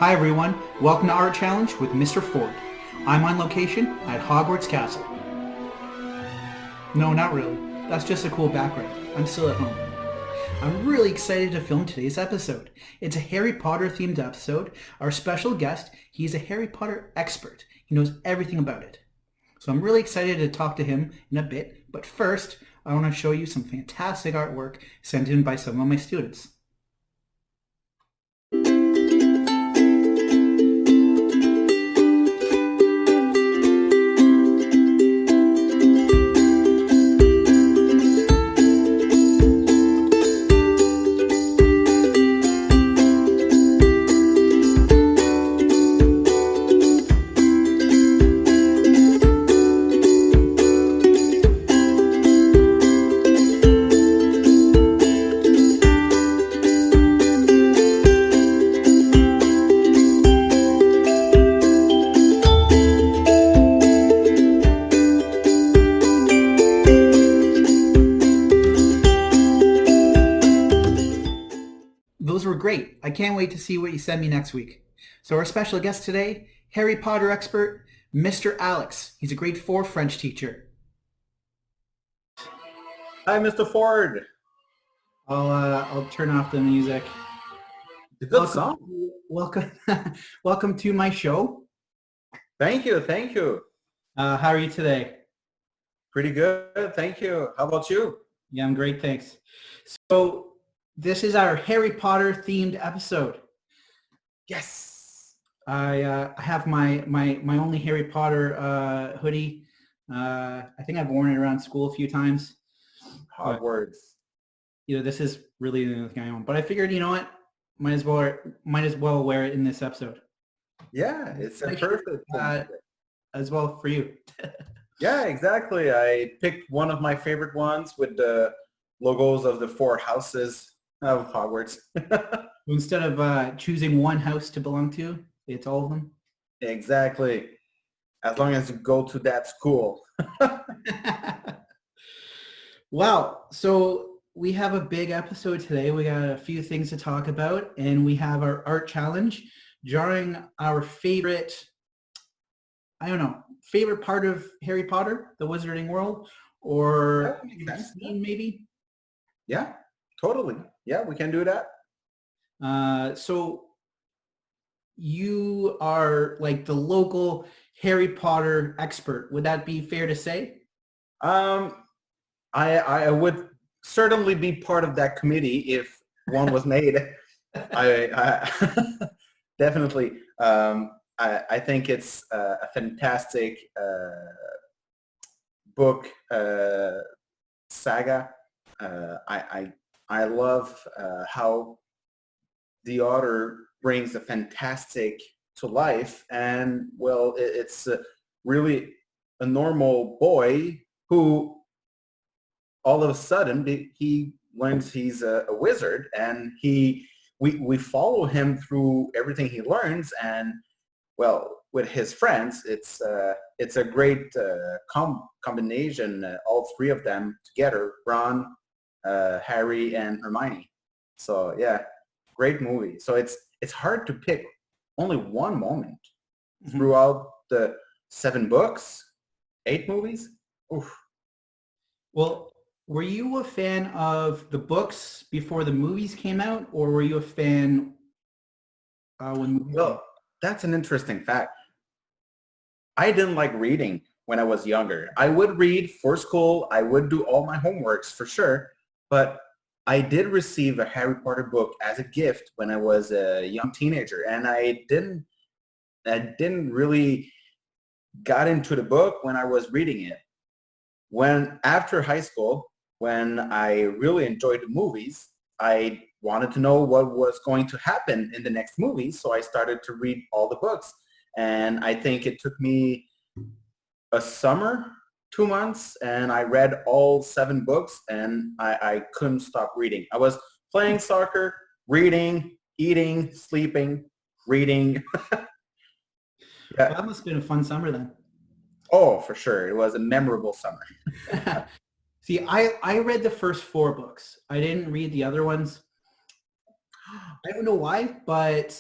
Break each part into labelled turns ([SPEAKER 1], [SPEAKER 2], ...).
[SPEAKER 1] Hi everyone, welcome to Art Challenge with Mr. Ford. I'm on location at Hogwarts Castle. No, not really. That's just a cool background. I'm still at home. I'm really excited to film today's episode. It's a Harry Potter themed episode. Our special guest, he's a Harry Potter expert. He knows everything about it. So I'm really excited to talk to him in a bit, but first, I want to show you some fantastic artwork sent in by some of my students. Those were great. I can't wait to see what you send me next week. So our special guest today, Harry Potter expert, Mr. Alex. He's a grade 4 French teacher.
[SPEAKER 2] Hi, Mr. Ford.
[SPEAKER 1] I'll turn off the music.
[SPEAKER 2] It's a good song.
[SPEAKER 1] Welcome, welcome to my show.
[SPEAKER 2] Thank you, thank you.
[SPEAKER 1] How are you today?
[SPEAKER 2] Pretty good, thank you. How about you?
[SPEAKER 1] Yeah, I'm great, thanks. So this is our Harry Potter themed episode.
[SPEAKER 2] Yes.
[SPEAKER 1] I have my only Harry Potter hoodie. I think I've worn it around school a few times.
[SPEAKER 2] Hogwarts.
[SPEAKER 1] This is really the only thing I own. But I figured, you know what? Might as well wear it in this episode.
[SPEAKER 2] Yeah, it's a perfect
[SPEAKER 1] as well for you.
[SPEAKER 2] Yeah, exactly. I picked one of my favorite ones with the logos of the 4 houses of Hogwarts.
[SPEAKER 1] Instead of choosing one house to belong to, it's all of them.
[SPEAKER 2] Exactly. As long as you go to that school.
[SPEAKER 1] Wow. So we have a big episode today. We got a few things to talk about, and we have our art challenge, drawing our favorite part of Harry Potter, the Wizarding World, or maybe.
[SPEAKER 2] Yeah, totally. Yeah, we can do that.
[SPEAKER 1] So you are like the local Harry Potter expert. Would that be fair to say?
[SPEAKER 2] I would certainly be part of that committee if one was made. I definitely. I think it's a fantastic book saga. I love how the author brings the fantastic to life, and well, it's really a normal boy who all of a sudden he learns he's a wizard, and we follow him through everything he learns, and well, with his friends, it's a great combination, all 3 of them together, Ron, Harry, and Hermione. So yeah, great movie. So it's hard to pick only one moment throughout the 7 books, 8 movies. Oof.
[SPEAKER 1] Well, were you a fan of the books before the movies came out, or were you a fan when movies came out?
[SPEAKER 2] That's an interesting fact. I didn't like reading when I was younger. I would read for school. I would do all my homeworks for sure. But I did receive a Harry Potter book as a gift when I was a young teenager. And I didn't really got into the book when I was reading it. When after high school, when I really enjoyed the movies, I wanted to know what was going to happen in the next movie, so I started to read all the books. And I think it took me a summer, 2 months, and I read all 7 books, and I couldn't stop reading. I was playing soccer, reading, eating, sleeping, reading.
[SPEAKER 1] Yeah. Well, that must have been a fun summer then.
[SPEAKER 2] Oh, for sure. It was a memorable summer.
[SPEAKER 1] See, I read the first 4 books. I didn't read the other ones. I don't know why, but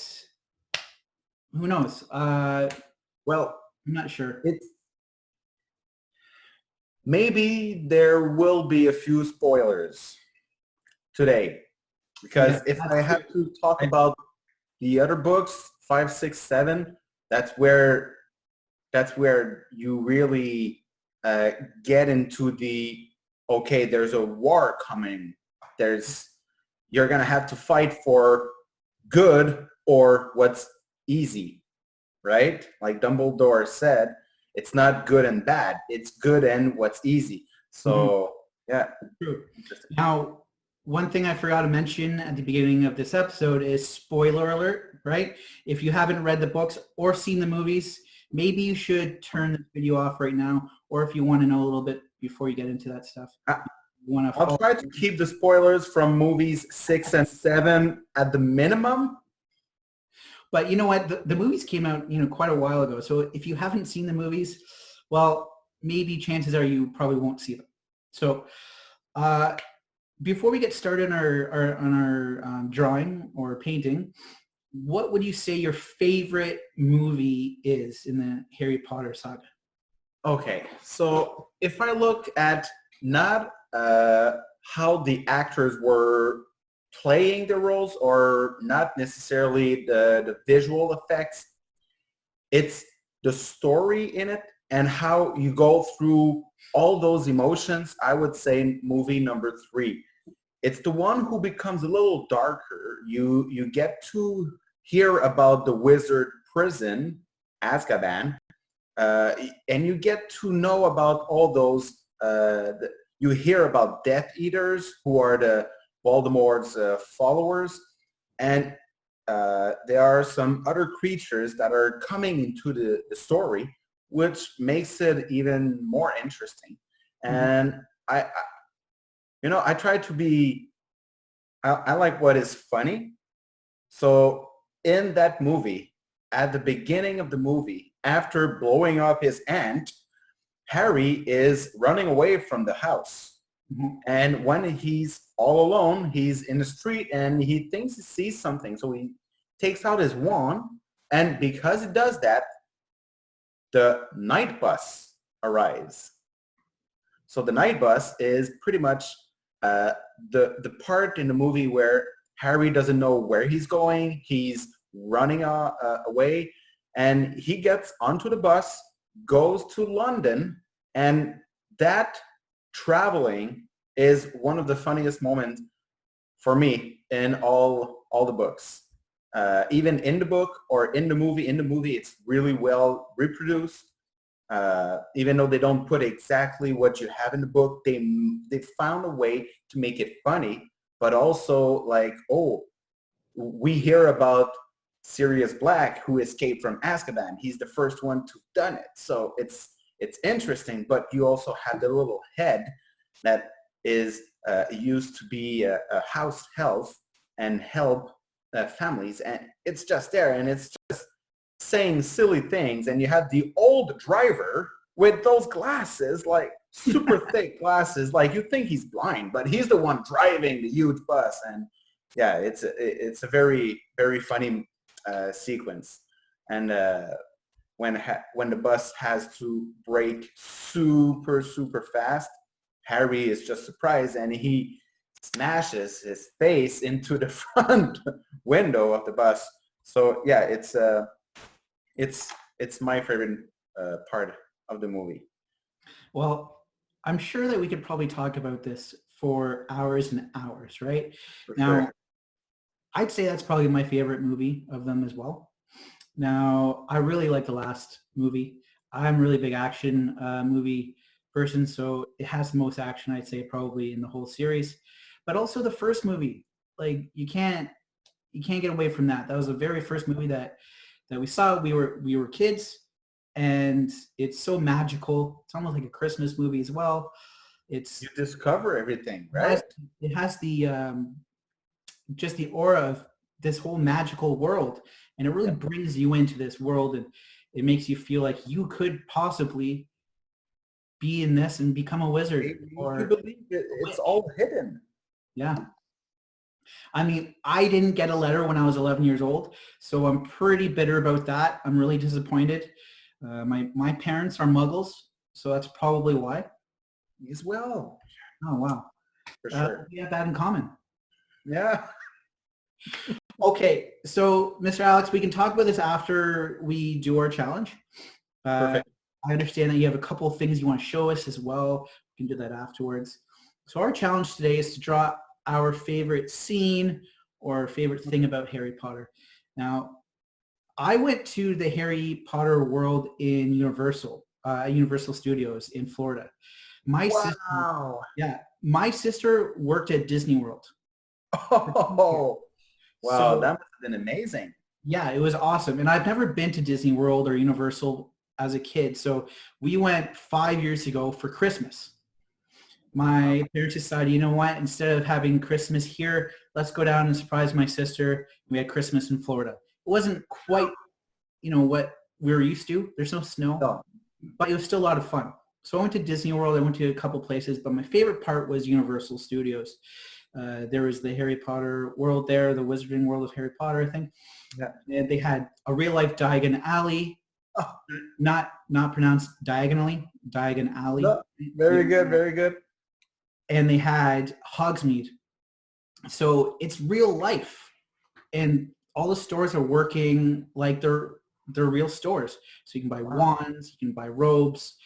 [SPEAKER 1] Who knows?
[SPEAKER 2] Well,
[SPEAKER 1] I'm not sure.
[SPEAKER 2] it's maybe there will be a few spoilers today
[SPEAKER 1] Yeah,
[SPEAKER 2] because if I
[SPEAKER 1] that's true.
[SPEAKER 2] have to talk
[SPEAKER 1] I,
[SPEAKER 2] about the other books, 5, 6, 7, that's where that's where you really get into the okay. There's a war coming. There's you're gonna have to fight for good or what's easy, right? Like Dumbledore said, it's not good and bad. It's good and what's easy.
[SPEAKER 1] Mhm,
[SPEAKER 2] So yeah,
[SPEAKER 1] true.
[SPEAKER 2] interesting.
[SPEAKER 1] Now, one thing I forgot to mention at the beginning of this episode is spoiler alert, right? If you haven't read the books or seen the movies, maybe you should turn the video off right now, or if you want to know a little bit before you get into that stuff,
[SPEAKER 2] I-
[SPEAKER 1] you want to
[SPEAKER 2] I'll
[SPEAKER 1] follow.
[SPEAKER 2] try to keep the spoilers from movies 6 and 7 at the minimum.
[SPEAKER 1] But you know what? The movies came out, quite a while ago. So if you haven't seen the movies, well, maybe chances are you probably won't see them. So uh, before we get started on our drawing or painting, what would you say your favorite movie is in the Harry Potter saga?
[SPEAKER 2] Okay, so if I look at not how the actors were playing the roles or not necessarily the visual effects, it's the story in it and how you go through all those emotions. I would say movie number 3. It's the one who becomes a little darker. You get to hear about the wizard prison, Azkaban, uh, and you get to know about all those. You hear about Death Eaters, who are the Voldemort's followers, and there are some other creatures that are coming into the story, which makes it even more interesting.
[SPEAKER 1] Mhm.
[SPEAKER 2] And I try to be. I like what is funny. So in that movie, at the beginning of the movie, after blowing up his aunt, Harry is running away from the house.
[SPEAKER 1] Mhm.
[SPEAKER 2] And when he's all alone, he's in the street and he thinks he sees something. So he takes out his wand. And because he does that, the night bus arrives. So the night bus is pretty much uh, the part in the movie where Harry doesn't know where he's going. He's running away, and he gets onto the bus, goes to London, and that traveling is one of the funniest moments for me in all the books. Even in the book or in the movie, it's really well reproduced. Even though they don't put exactly what you have in the book, they found a way to make it funny, but also like, oh, we hear about Sirius Black who escaped from Azkaban. He's the first one to done it. So it's interesting, but you also have the little head that is used to be a house help and help families, and it's just there, and it's just saying silly things. And you have the old driver with those glasses, like super thick glasses, like you think he's blind, but he's the one driving the huge bus. And yeah, it's a very very funny sequence. And when the bus has to brake super fast, Harry is just surprised and he smashes his face into the front window of the bus. So yeah, it's my favorite part of the movie.
[SPEAKER 1] Well, I'm sure that we could probably talk about this for hours and hours, right?
[SPEAKER 2] For
[SPEAKER 1] Now,
[SPEAKER 2] sure.
[SPEAKER 1] I'd say that's probably my favorite movie of them as well. Now, I really like the last movie. I'm a really big action movie person, so it has the most action, I'd say, probably in the whole series. But also the first movie, like you can't get away from that. That was the very first movie that we saw. We were kids, and it's so magical. It's almost like a Christmas movie as well. It's
[SPEAKER 2] You discover everything,
[SPEAKER 1] it has
[SPEAKER 2] right?
[SPEAKER 1] it has the just the aura of this whole magical world, and it really
[SPEAKER 2] Yeah.
[SPEAKER 1] brings you into this world, and it makes you feel like you could possibly be in this and become a wizard
[SPEAKER 2] It makes you
[SPEAKER 1] or
[SPEAKER 2] believe
[SPEAKER 1] a
[SPEAKER 2] it's
[SPEAKER 1] witch.
[SPEAKER 2] all hidden.
[SPEAKER 1] Yeah. I mean, I didn't get a letter when I was 11 years old, so I'm pretty bitter about that. I'm really disappointed. My parents are Muggles, so that's probably why.
[SPEAKER 2] Me as well,
[SPEAKER 1] Oh, wow.
[SPEAKER 2] for sure.
[SPEAKER 1] We have that in common.
[SPEAKER 2] Yeah.
[SPEAKER 1] Okay, so Mr. Alex, we can talk about this after we do our challenge.
[SPEAKER 2] Perfect.
[SPEAKER 1] I understand that you have a couple of things you want to show us as well. We can do that afterwards. So our challenge today is to draw our favorite scene or favorite thing about Harry Potter. Now, I went to the Harry Potter world in Universal Studios in Florida. My sister,
[SPEAKER 2] Wow.
[SPEAKER 1] yeah, my sister worked at Disney World.
[SPEAKER 2] Oh, wow.
[SPEAKER 1] So
[SPEAKER 2] That must have been amazing.
[SPEAKER 1] yeah, it was awesome. And I've never been to Disney World or Universal as a kid. So we went 5 years ago for Christmas. My parents decided, you know what, instead of having Christmas here, let's go down and surprise my sister. We had Christmas in Florida. It wasn't quite, what we were used to. There's no snow,
[SPEAKER 2] No.
[SPEAKER 1] but it was still a lot of fun. So I went to Disney World. I went to a couple places, but my favorite part was Universal Studios. There was the Harry Potter world there, the Wizarding World of Harry Potter, I think.
[SPEAKER 2] Yeah.
[SPEAKER 1] And they had a real-life Diagon Alley.
[SPEAKER 2] Oh,
[SPEAKER 1] Not pronounced diagonally, Diagon Alley.
[SPEAKER 2] no. Very good. Very good.
[SPEAKER 1] And they had Hogsmeade. So it's real life. And all the stores are working like they're real stores. So you can buy wands, you can buy robes,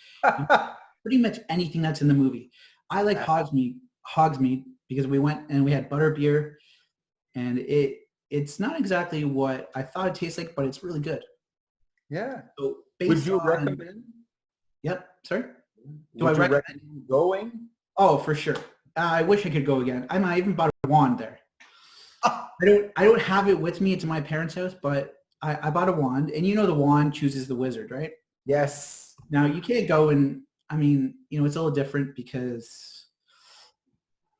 [SPEAKER 1] pretty much anything that's in the movie. I like Hogsmeade because we went and we had butterbeer, and it's not exactly what I thought it tastes like, but it's really good.
[SPEAKER 2] Yeah.
[SPEAKER 1] So
[SPEAKER 2] Would you recommend?
[SPEAKER 1] Yep. Sorry.
[SPEAKER 2] Do I recommend going?
[SPEAKER 1] Oh, for sure. I wish I could go again. I even bought a wand there. I don't have it with me. It's in my parents' house, but I bought a wand, and the wand chooses the wizard, right?
[SPEAKER 2] Yes.
[SPEAKER 1] Now you can't go and it's a little different because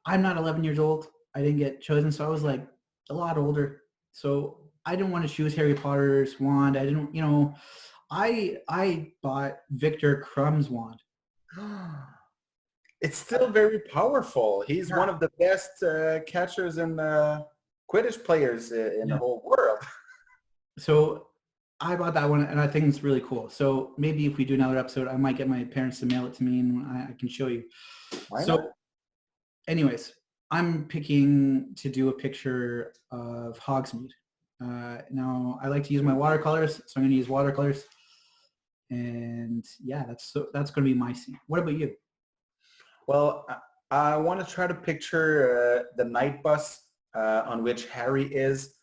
[SPEAKER 1] I'm not 11 years old. I didn't get chosen, so I was like a lot older. So I didn't want to choose Harry Potter's wand. I didn't, I bought Victor Crumb's wand.
[SPEAKER 2] It's still very powerful. He's one of the best catchers and Quidditch players in the whole world.
[SPEAKER 1] So I bought that one, and I think it's really cool. So maybe if we do another episode, I might get my parents to mail it to me, and I can show you.
[SPEAKER 2] Why not?
[SPEAKER 1] Anyways, I'm picking to do a picture of Hogsmeade. Now, I like to use my watercolors, so I'm going to use watercolors. And yeah, that's going to be my scene. What about you?
[SPEAKER 2] Well, I want to try to picture the night bus on which Harry is.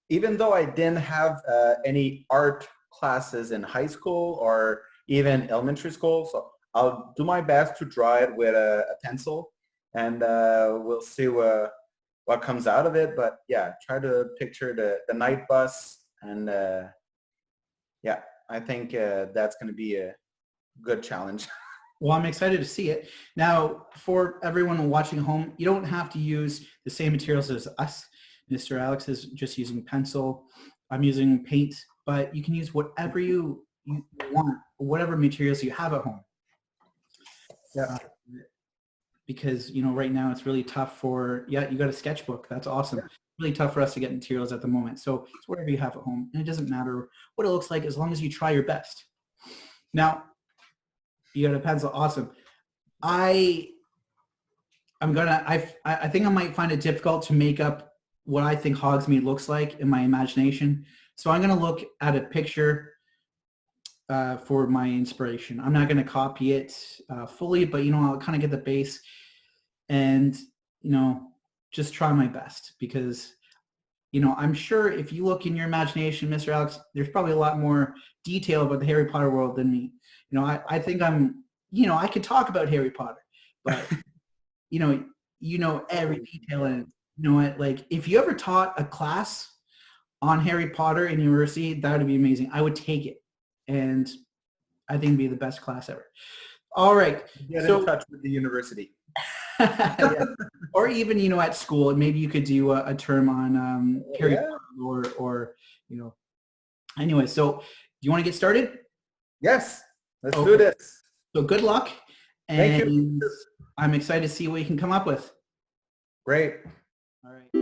[SPEAKER 2] Even though I didn't have any art classes in high school or even elementary school, so I'll do my best to draw it with a pencil, and we'll see what comes out of it. But yeah, try to picture the night bus, and yeah, I think that's going to be a good challenge.
[SPEAKER 1] Well, I'm excited to see it. Now, for everyone watching at home, you don't have to use the same materials as us. Mr. Alex is just using pencil. I'm using paint, but you can use whatever you want, whatever materials you have at home.
[SPEAKER 2] Yeah.
[SPEAKER 1] Because, right now it's really tough you got a sketchbook. That's awesome. Yeah. Really tough for us to get materials at the moment. So it's whatever you have at home. And it doesn't matter what it looks like as long as you try your best. Now, you got a pencil. Awesome. I think I might find it difficult to make up what I think Hogsmeade looks like in my imagination. So I'm going to look at a picture for my inspiration. I'm not going to copy it fully, but I'll kind of get the base and just try my best, because I'm sure if you look in your imagination, Mr. Alex, there's probably a lot more detail about the Harry Potter world than me. I think I could talk about Harry Potter, but every detail in it. Like if you ever taught a class on Harry Potter in university, that would be amazing. I would take it, and I think it'd be the best class ever. All right.
[SPEAKER 2] Get in touch with the university.
[SPEAKER 1] Yeah. Or even, at school, maybe you could do a term on Harry Potter or anyway. So do you want to get started?
[SPEAKER 2] Yes. Let's do this.
[SPEAKER 1] So good luck. And
[SPEAKER 2] Thank you.
[SPEAKER 1] I'm excited to see what you can come up with.
[SPEAKER 2] Great.
[SPEAKER 1] All right.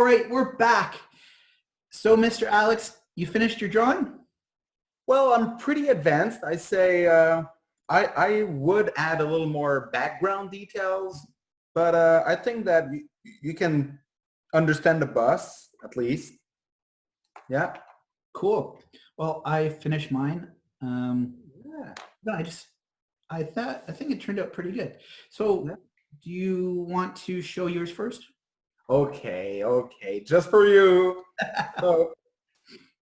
[SPEAKER 1] right, we're back. So, Mr. Alex, you finished your drawing?
[SPEAKER 2] Well, I'm pretty advanced. I say I would add a little more background details, but I think that you can understand the bus at least. Yeah.
[SPEAKER 1] Cool. Well, I finished mine.
[SPEAKER 2] Yeah.
[SPEAKER 1] No, I think it turned out pretty good. So,
[SPEAKER 2] Yeah.
[SPEAKER 1] do you want to show yours first?
[SPEAKER 2] Okay, okay. Just for you. So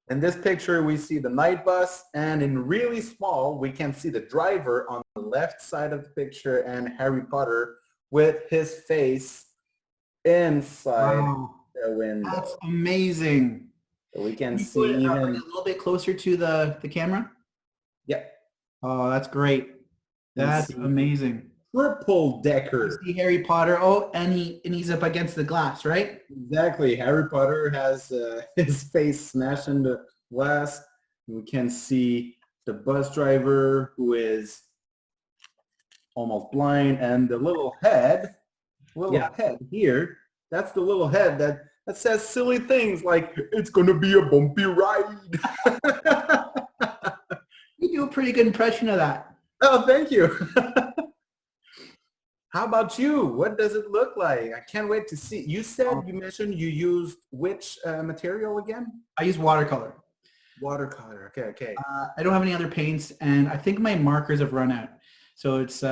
[SPEAKER 2] in this picture, we see the night bus, and in really small, we can see the driver on the left side of the picture and Harry Potter with his face inside
[SPEAKER 1] Wow,
[SPEAKER 2] the window.
[SPEAKER 1] that's amazing.
[SPEAKER 2] So we can
[SPEAKER 1] Can you
[SPEAKER 2] see
[SPEAKER 1] bring it
[SPEAKER 2] even,
[SPEAKER 1] a little bit closer to the camera?
[SPEAKER 2] yeah,
[SPEAKER 1] Oh, that's great. That's
[SPEAKER 2] see
[SPEAKER 1] amazing.
[SPEAKER 2] triple
[SPEAKER 1] You
[SPEAKER 2] decker.
[SPEAKER 1] see Harry Potter. Oh, and he's up against the glass, right?
[SPEAKER 2] Exactly. Harry Potter has his face smashed in the glass. We can see the bus driver who is almost blind, and the little head
[SPEAKER 1] Yeah.
[SPEAKER 2] here, that's the little head that says silly things like, it's going to be a bumpy ride.
[SPEAKER 1] You do a pretty good impression of that.
[SPEAKER 2] Oh, thank you. How about you? What does it look like? I can't wait to see. You mentioned you used which material again?
[SPEAKER 1] I use watercolor.
[SPEAKER 2] Watercolor. Okay, okay.
[SPEAKER 1] I don't have any other paints, and I think my markers have run out. So it's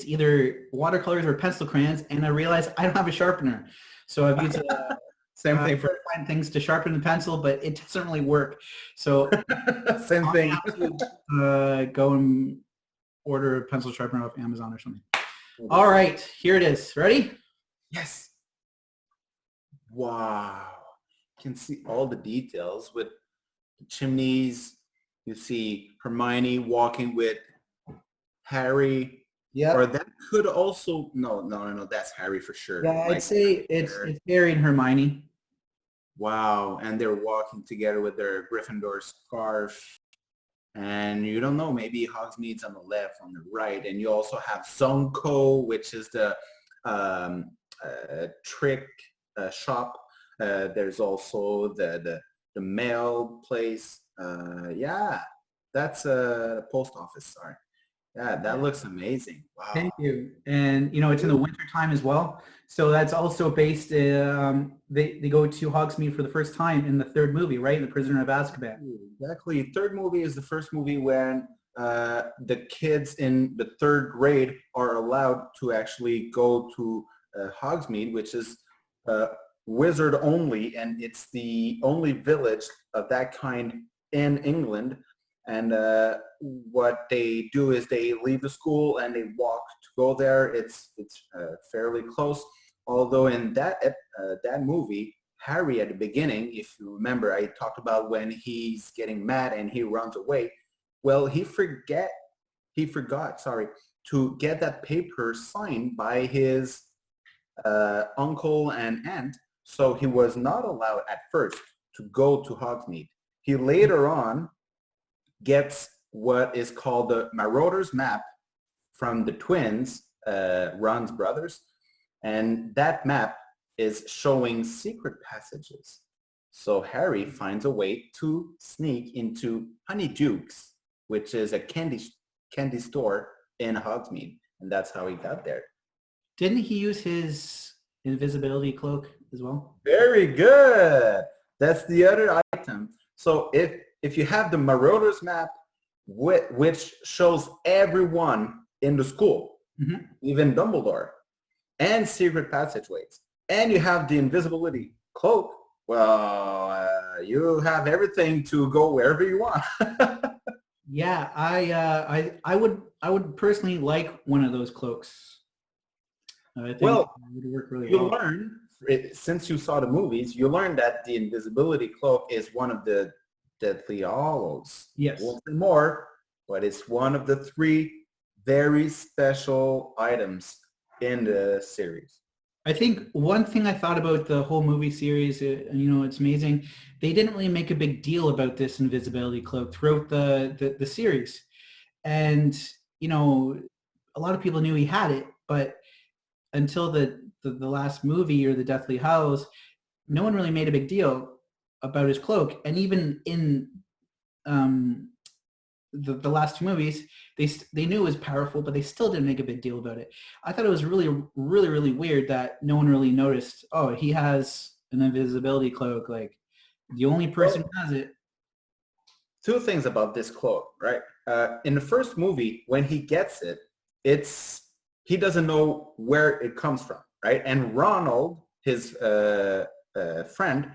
[SPEAKER 1] either watercolors or pencil crayons, and I realize I don't have a sharpener. So I've used
[SPEAKER 2] Same thing for
[SPEAKER 1] find things to sharpen the pencil, but it doesn't really work. So
[SPEAKER 2] same thing.
[SPEAKER 1] I'll have to go and order a pencil sharpener off Amazon or something. All right, here it is. Ready?
[SPEAKER 2] Yes. Wow. You can see all the details with the chimneys. You see Hermione walking with Harry.
[SPEAKER 1] Yeah.
[SPEAKER 2] Or that could also, no, that's Harry for sure.
[SPEAKER 1] Yeah,
[SPEAKER 2] Like,
[SPEAKER 1] I'd say it's Harry and Hermione.
[SPEAKER 2] wow. And they're walking together with their Gryffindor scarf. And you don't know, maybe Hogsmeade's on the left, on the right. And you also have Zonko, which is the trick shop. There's also the mail place. Yeah, that's a post office, sorry. Yeah, that looks amazing. Wow.
[SPEAKER 1] Thank you. And it's in the winter time as well. So that's also based, they go to Hogsmeade for the first time in the third movie, right? The Prisoner of Azkaban.
[SPEAKER 2] Exactly. Third movie is the first movie when the kids in the third grade are allowed to actually go to Hogsmeade, which is wizard only, and it's the only village of that kind in England. And what they do is they leave the school and they walk to go there. It's fairly close. Although in that movie, Harry at the beginning, if you remember, I talked about when he's getting mad and he runs away. Well, he forgot, to get that paper signed by his uncle and aunt. So he was not allowed at first to go to Hogsmeade. He later on gets what is called the Marauder's Map from the twins, Ron's brothers. And that map is showing secret passages. So Harry finds a way to sneak into Honeydukes, which is a candy store in Hogsmeade. And that's how he got there.
[SPEAKER 1] Didn't he use his invisibility cloak as well?
[SPEAKER 2] Very good. That's the other item. So if you have the Marauder's Map, which shows everyone in the school, even Dumbledore, and secret passageways, and you have the invisibility cloak, well, you have everything to go wherever you want.
[SPEAKER 1] Yeah, I would personally like one of those cloaks. I think it would work really well.
[SPEAKER 2] You learn, since you saw the movies, you learn that the invisibility cloak is one of the Deathly Hallows.
[SPEAKER 1] Yes.
[SPEAKER 2] Won't say more, but it's one of the 3 very special items in the series.
[SPEAKER 1] I think one thing I thought about the whole movie series, it's amazing. They didn't really make a big deal about this invisibility cloak throughout the series. And, a lot of people knew he had it, but until the last movie or the Deathly Hallows, no one really made a big deal about his cloak. And even in um, the last two movies, they knew it was powerful, but they still didn't make a big deal about it. I thought it was really, really, really weird that no one really noticed, oh, he has an invisibility cloak. Like, the only person
[SPEAKER 2] Well,
[SPEAKER 1] who has it.
[SPEAKER 2] two things about this cloak, right? In the first movie, when he gets it, he doesn't know where it comes from, right? And Ronald, his friend,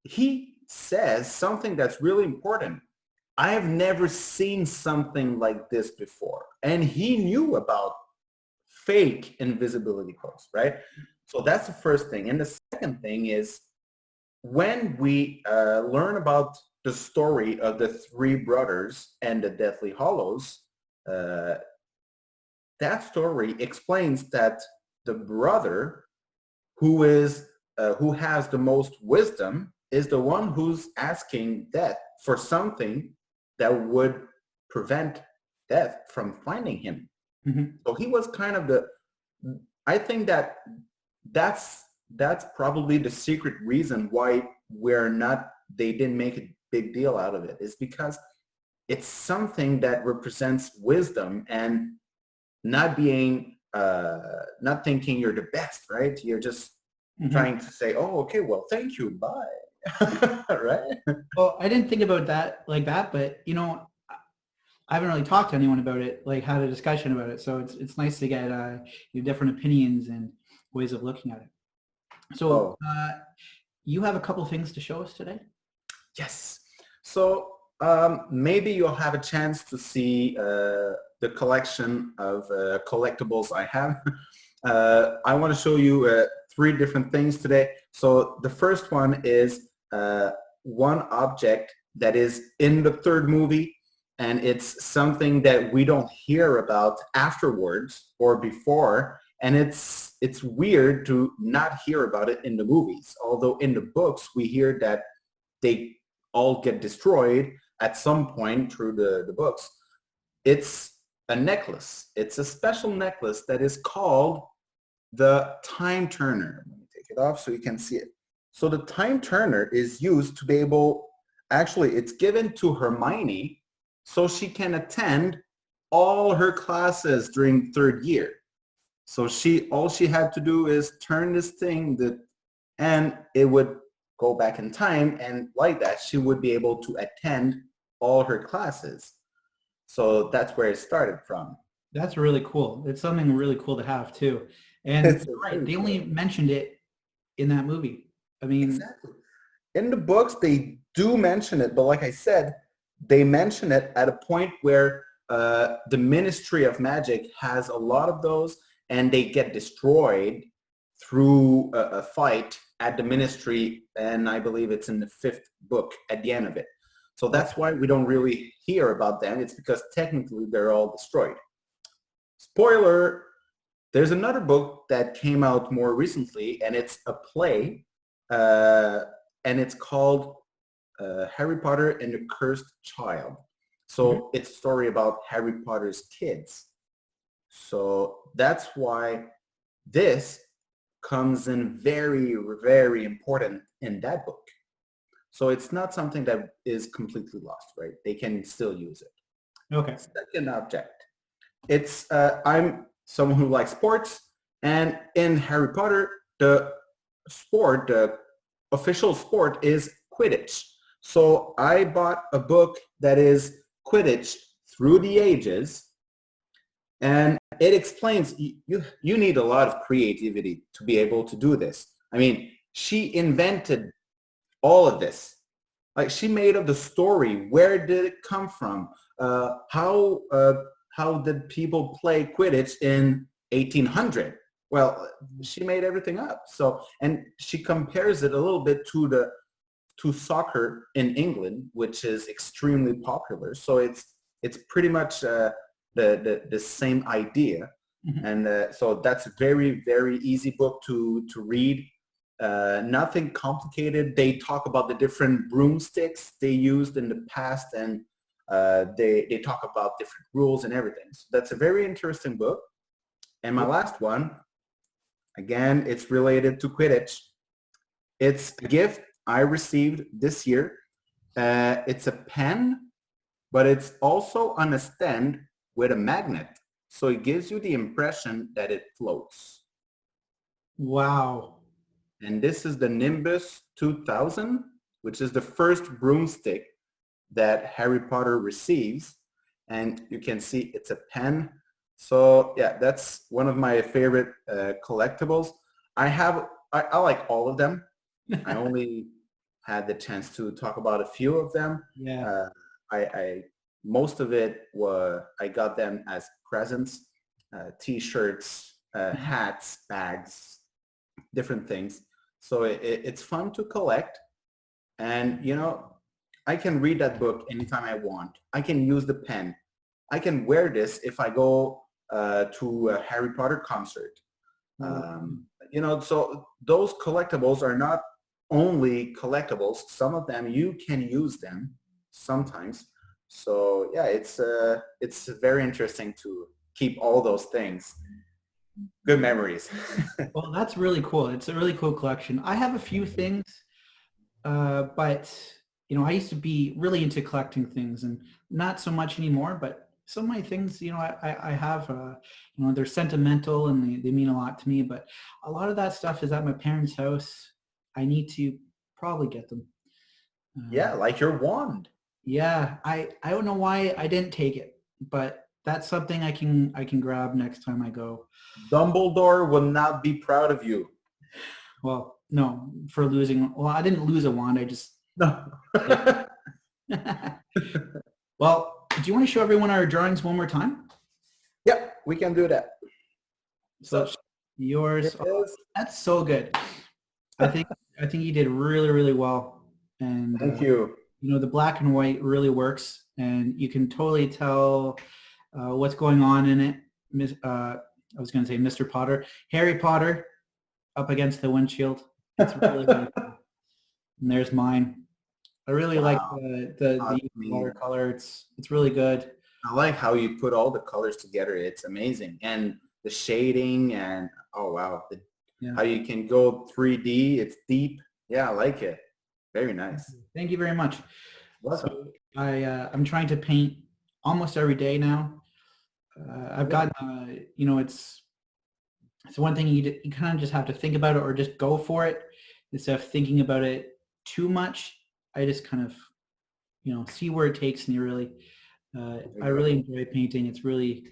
[SPEAKER 2] he says something that's really important. I have never seen something like this before. And he knew about fake invisibility cloaks, right? So that's the first thing. And the second thing is when we learn about the story of the three brothers and the Deathly Hollows, uh, that story explains that the brother who has the most wisdom is the one who's asking death for something that would prevent death from finding him.
[SPEAKER 1] Mhm.
[SPEAKER 2] So he was kind of I think that's that's probably the secret reason why they didn't make a big deal out of it, is because it's something that represents wisdom and not thinking you're the best, right? You're just
[SPEAKER 1] Mhm.
[SPEAKER 2] trying to say, oh, okay, well, thank you, bye. Right?
[SPEAKER 1] Well, I didn't think about that like that, but I haven't really talked to anyone about it, like had a discussion about it. So it's nice to get different opinions and ways of looking at it. So
[SPEAKER 2] Oh,
[SPEAKER 1] you have a couple things to show us today?
[SPEAKER 2] yes. So maybe you'll have a chance to see the collection of collectibles I have. I want to show you three different things today. So the first one is one object that is in the third movie, and it's something that we don't hear about afterwards or before, and it's weird to not hear about it in the movies. Although in the books we hear that they all get destroyed at some point through the books. It's a necklace. It's a special necklace that is called the Time Turner. Let me take it off so you can see it. So the Time Turner is used to be able, actually it's given to Hermione so she can attend all her classes during third year. So all she had to do is turn this thing and it would go back in time, and like that she would be able to attend all her classes. So that's where it started from.
[SPEAKER 1] That's really cool. It's something really cool to have too. And
[SPEAKER 2] It's
[SPEAKER 1] you're right,
[SPEAKER 2] very
[SPEAKER 1] they only
[SPEAKER 2] cool.
[SPEAKER 1] mentioned it in that movie. I mean,
[SPEAKER 2] Exactly. In the books, they do mention it, but like I said, they mention it at a point where the Ministry of Magic has a lot of those, and they get destroyed through a fight at the Ministry, and I believe it's in the fifth book at the end of it. So
[SPEAKER 1] oh,
[SPEAKER 2] that's why we don't really hear about them. It's because technically they're all destroyed. Spoiler, there's another book that came out more recently, and it's a play, uh, and it's called Harry Potter and the Cursed Child.
[SPEAKER 1] mhm.
[SPEAKER 2] So it's a story about Harry Potter's kids. So that's why this comes in very, very important in that book. So it's not something that is completely lost, right? They can still use it.
[SPEAKER 1] Okay.
[SPEAKER 2] Second object. I'm someone who likes sports, and in Harry Potter, the official sport is Quidditch. So I bought a book that is Quidditch Through the Ages, and it explains you need a lot of creativity to be able to do this. I mean, she invented all of this. Like, she made up the story. Where did it come from? How did people play Quidditch in 1800? Well, she made everything up. So, and she compares it a little bit to soccer in England, which is extremely popular. So it's pretty much the same idea.
[SPEAKER 1] Mhm.
[SPEAKER 2] And so that's a very, very easy book to read. Nothing complicated. They talk about the different broomsticks they used in the past, and they talk about different rules and everything. So that's a very interesting book. And my last one, again, it's related to Quidditch. It's a gift I received this year. It's a pen, but it's also on a stand with a magnet. So it gives you the impression that it floats.
[SPEAKER 1] Wow.
[SPEAKER 2] And this is the Nimbus 2000, which is the first broomstick that Harry Potter receives. And you can see it's a pen. So yeah, that's one of my favorite collectibles. I like all of them. I only had the chance to talk about a few of them.
[SPEAKER 1] Yeah.
[SPEAKER 2] I most of it I got them as presents, T-shirts, hats, bags, different things. So it's fun to collect, and I can read that book anytime I want. I can use the pen. I can wear this if I go to a Harry Potter concert. So those collectibles are not only collectibles. Some of them you can use them sometimes. So yeah, it's very interesting to keep all those things. Good memories.
[SPEAKER 1] Well, that's really cool. It's a really cool collection. I have a few things, but I used to be really into collecting things, and not so much anymore. But some of my things, I have, they're sentimental and they mean a lot to me. But a lot of that stuff is at my parents' house. I need to probably get them.
[SPEAKER 2] Yeah, like your wand.
[SPEAKER 1] Yeah, I don't know why I didn't take it, but that's something I can grab next time I go.
[SPEAKER 2] Dumbledore will not be proud of you.
[SPEAKER 1] Well, no, for losing. Well, I didn't lose a wand. I just.
[SPEAKER 2] No.
[SPEAKER 1] Well, do you want to show everyone our drawings one more time?
[SPEAKER 2] Yep, we can do that.
[SPEAKER 1] So yours. Oh, that's so good. I think you did really, really well. And
[SPEAKER 2] thank you.
[SPEAKER 1] The black and white really works, and you can totally tell what's going on in it. I was going to say Mr. Potter. Harry Potter up against the windshield. It's really, really cool. And there's mine. I really like the watercolor. It's really good.
[SPEAKER 2] I like how you put all the colors together. It's amazing. And the shading and, oh, wow. How you can go 3D. It's deep. Yeah, I like it. Very nice.
[SPEAKER 1] Thank you very much.
[SPEAKER 2] Welcome.
[SPEAKER 1] So I'm trying to paint almost every day now. I've got, it's one thing you kind of just have to think about it or just go for it instead of thinking about it too much. I just kind of, see where it takes me really. I really enjoy painting. It's really,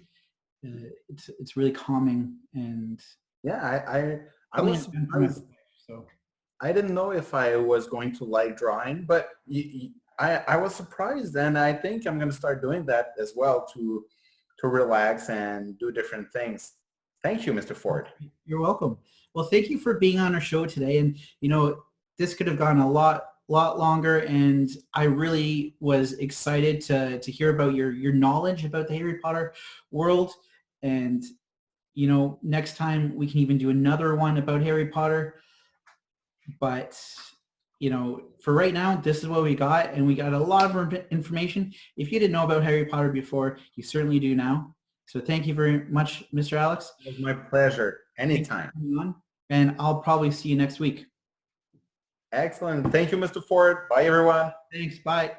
[SPEAKER 1] it's really calming and.
[SPEAKER 2] Yeah, I was surprised. So. I didn't know if I was going to like drawing, but I was surprised, and I think I'm going to start doing that as well to relax and do different things. Thank you, Mr. Ford.
[SPEAKER 1] You're welcome. Well, thank you for being on our show today. And, this could have gone a lot longer, and I really was excited to hear about your knowledge about the Harry Potter world. And, next time we can even do another one about Harry Potter. But, for right now, this is what we got, and we got a lot of information. If you didn't know about Harry Potter before, you certainly do now. So thank you very much, Mr. Alex.
[SPEAKER 2] It was my pleasure. Anytime.
[SPEAKER 1] And I'll probably see you next week.
[SPEAKER 2] Excellent. Thank you, Mr. Ford. Bye, everyone.
[SPEAKER 1] Thanks. Bye.